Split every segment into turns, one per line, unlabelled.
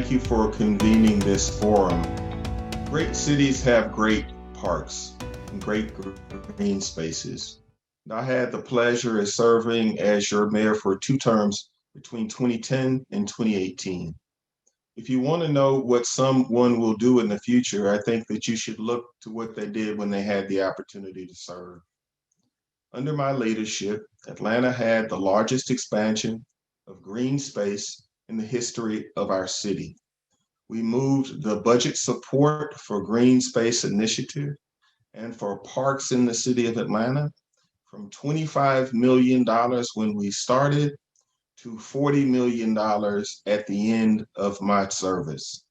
thank you for convening this forum. Great cities have great parks and great green spaces. I had the pleasure of serving as your mayor for 2 terms between 2010 and 2018. If you want to know what someone will do in the future, I think that you should look to what they did when they had the opportunity to serve. Under my leadership, Atlanta had the largest expansion of green space in the history of our city. We moved the budget support for Green Space Initiative and for parks in the city of Atlanta from $25 million when we started to $40 million at the end of my service.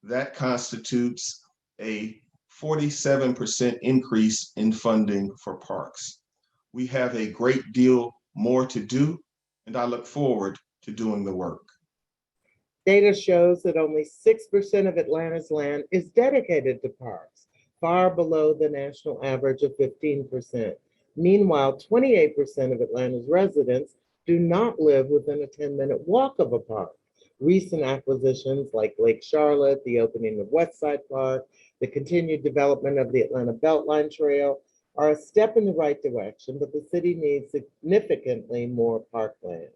That constitutes a 47% increase in funding for parks. We have a great deal more to do, and I look forward to doing the work.
Data shows that only 6% of Atlanta's land is dedicated to parks, far below the national average of 15%. Meanwhile, 28% of Atlanta's residents do not live within a 10-minute walk of a park. Recent acquisitions like Lake Charlotte, the opening of Westside Park, the continued development of the Atlanta Beltline Trail are a step in the right direction, but the city needs significantly more parkland.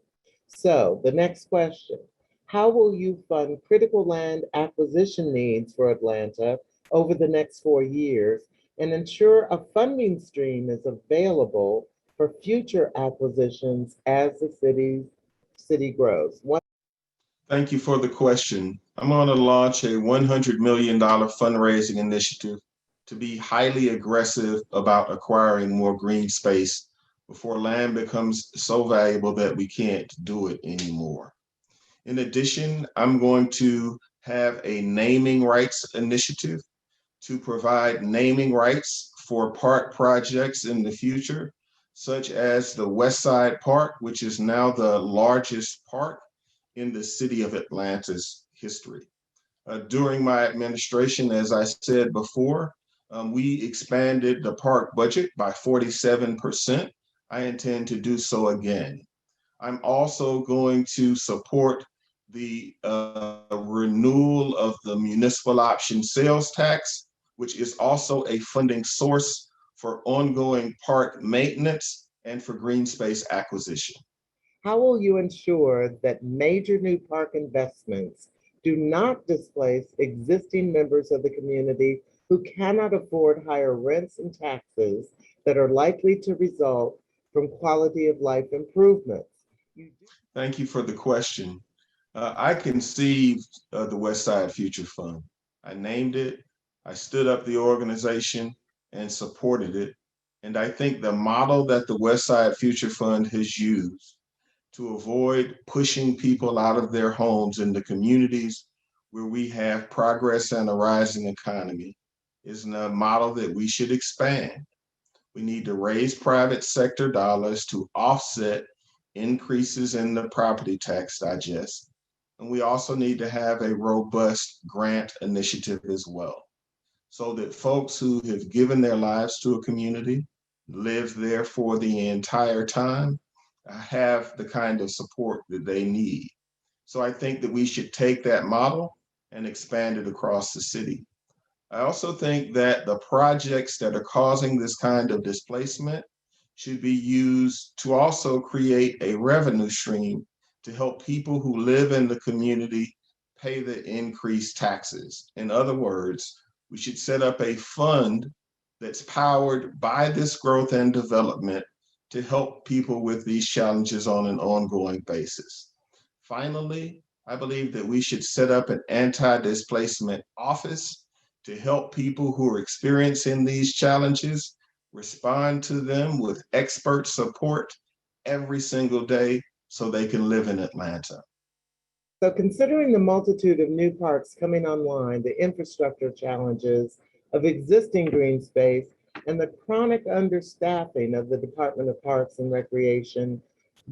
So the next question, how will you fund critical land acquisition needs for Atlanta over the next 4 years and ensure a funding stream is available for future acquisitions as the city grows?
Thank you for the question. I'm going to launch a $100 million fundraising initiative to be highly aggressive about acquiring more green space before land becomes so valuable that we can't do it anymore. In addition, I'm going to have a naming rights initiative to provide naming rights for park projects in the future, such as the Westside Park, which is now the largest park in the city of Atlanta's history. During my administration, as I said before, we expanded the park budget by 47%. I intend to do so again. I'm also going to support the renewal of the municipal option sales tax, which is also a funding source for ongoing park maintenance and for green space acquisition.
How will you ensure that major new park investments do not displace existing members of the community who cannot afford higher rents and taxes that are likely to result from quality of life improvements?
Thank you for the question. I conceived the Westside Future Fund. I named it, I stood up the organization and supported it. And I think the model that the Westside Future Fund has used to avoid pushing people out of their homes in the communities where we have progress and a rising economy is a model that we should expand. We need to raise private sector dollars to offset increases in the property tax digest. And we also need to have a robust grant initiative as well, so that folks who have given their lives to a community, live there for the entire time, have the kind of support that they need. So I think that we should take that model and expand it across the city. I also think that the projects that are causing this kind of displacement should be used to also create a revenue stream to help people who live in the community pay the increased taxes. In other words, we should set up a fund that's powered by this growth and development to help people with these challenges on an ongoing basis. Finally, I believe that we should set up an anti-displacement office to help people who are experiencing these challenges respond to them with expert support every single day so they can live in Atlanta.
So considering the multitude of new parks coming online, the infrastructure challenges of existing green space, and the chronic understaffing of the Department of Parks and Recreation,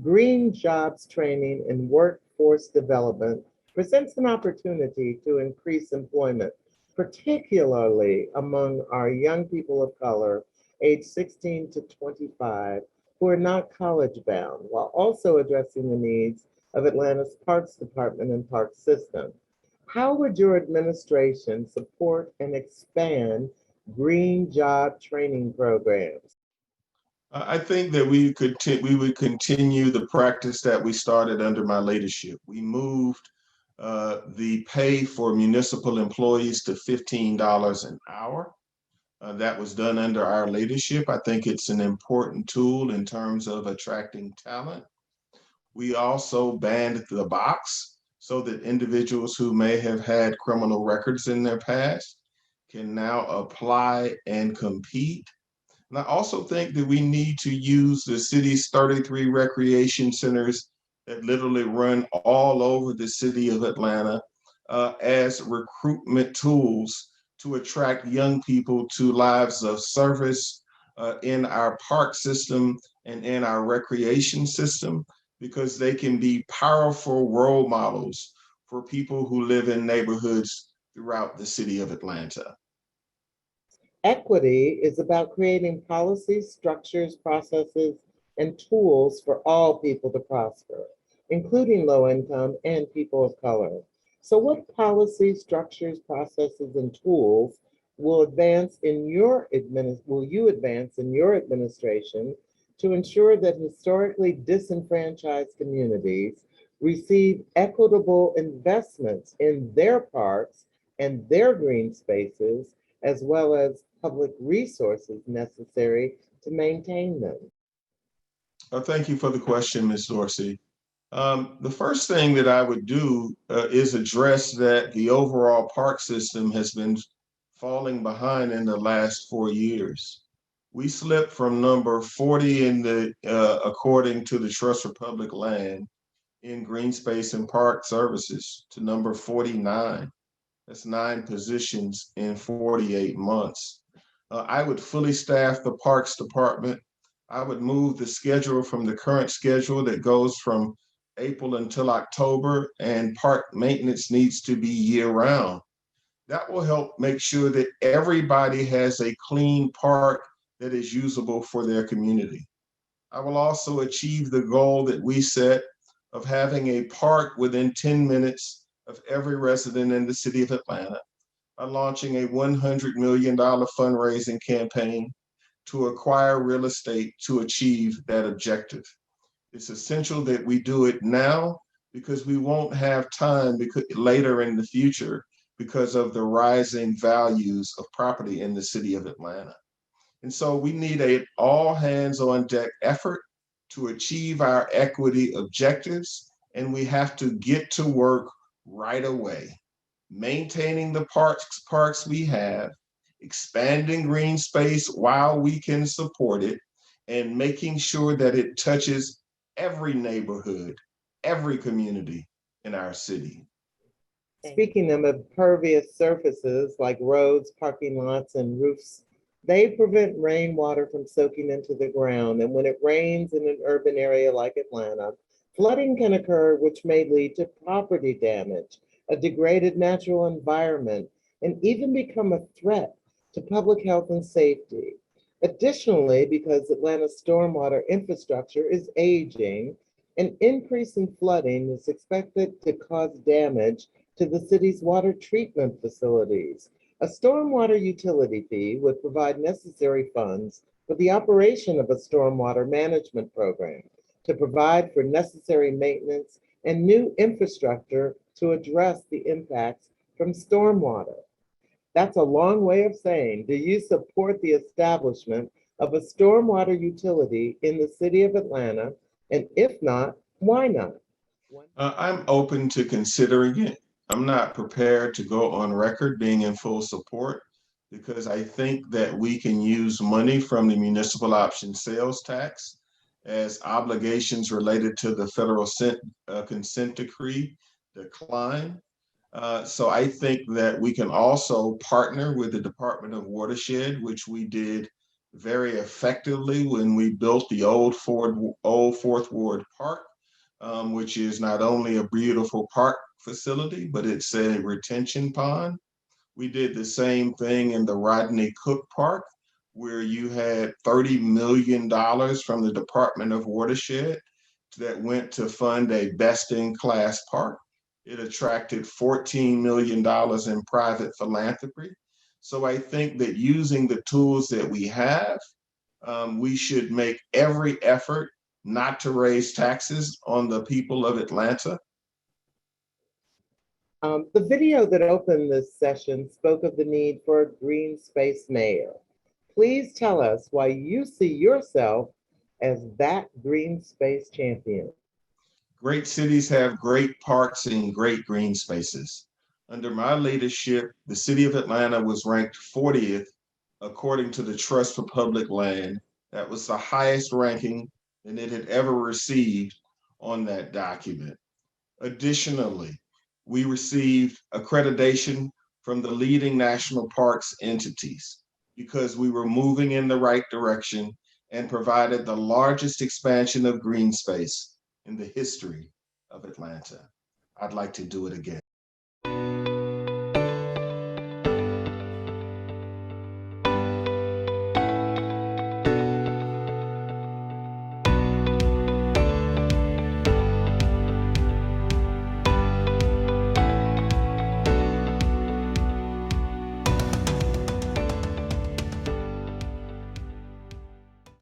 green jobs training and workforce development presents an opportunity to increase employment, particularly among our young people of color, aged 16 to 25, who are not college bound, while also addressing the needs of Atlanta's Parks Department and Park System. How would your administration support and expand green job training programs?
I think that we would continue the practice that we started under my leadership. We moved the pay for municipal employees to $15 an hour. That was done under our leadership. I think it's an important tool in terms of attracting talent. We also banned the box so that individuals who may have had criminal records in their past can now apply and compete. And I also think that we need to use the city's 33 recreation centers that literally run all over the city of Atlanta as recruitment tools to attract young people to lives of service in our park system and in our recreation system, because they can be powerful role models for people who live in neighborhoods throughout the city of Atlanta.
Equity is about creating policies, structures, processes, and tools for all people to prosper, including low income and people of color. So, what policies, structures, processes, and tools will you advance in your administration to ensure that historically disenfranchised communities receive equitable investments in their parks and their green spaces, as well as public resources necessary to maintain them?
Thank you for the question, Ms. Dorsey. The first thing that I would do is address that the overall park system has been falling behind in the last 4 years. We slipped from number 40 in according to the Trust for Public Land in Greenspace and Park Services to number 49. That's 9 positions in 48 months. I would fully staff the Parks Department. I would move the schedule from the current schedule that goes from April until October, and park maintenance needs to be year round. That will help make sure that everybody has a clean park that is usable for their community. I will also achieve the goal that we set of having a park within 10 minutes of every resident in the city of Atlanta by launching a $100 million fundraising campaign to acquire real estate to achieve that objective. It's essential that we do it now because we won't have time later in the future because of the rising values of property in the city of Atlanta. And so we need an all hands on deck effort to achieve our equity objectives, and we have to get to work right away, maintaining the parks we have, expanding green space while we can support it, and making sure that it touches every neighborhood, every community in our city.
Speaking of impervious surfaces like roads, parking lots, and roofs, they prevent rainwater from soaking into the ground. And when it rains in an urban area like Atlanta, flooding can occur, which may lead to property damage, a degraded natural environment, and even become a threat to public health and safety. Additionally, because Atlanta's stormwater infrastructure is aging, an increase in flooding is expected to cause damage to the city's water treatment facilities. A stormwater utility fee would provide necessary funds for the operation of a stormwater management program to provide for necessary maintenance and new infrastructure to address the impacts from stormwater. That's a long way of saying, do you support the establishment of a stormwater utility in the city of Atlanta? And if not, why not?
I'm open to considering it. I'm not prepared to go on record being in full support because I think that we can use money from the municipal option sales tax as obligations related to the federal consent decree decline. So I think that we can also partner with the Department of Watershed, which we did very effectively when we built the old Fourth Ward Park, which is not only a beautiful park facility, but it's a retention pond. We did the same thing in the Rodney Cook Park, where you had $30 million from the Department of Watershed that went to fund a best-in-class park. It attracted $14 million in private philanthropy. So I think that using the tools that we have, we should make every effort not to raise taxes on the people of Atlanta.
The video that opened this session spoke of the need for a green space mayor. Please tell us why you see yourself as that green space champion.
Great cities have great parks and great green spaces. Under my leadership, the city of Atlanta was ranked 40th according to the Trust for Public Land. That was the highest ranking that it had ever received on that document. Additionally, we received accreditation from the leading national parks entities because we were moving in the right direction and provided the largest expansion of green space in the history of Atlanta. I'd like to do it again.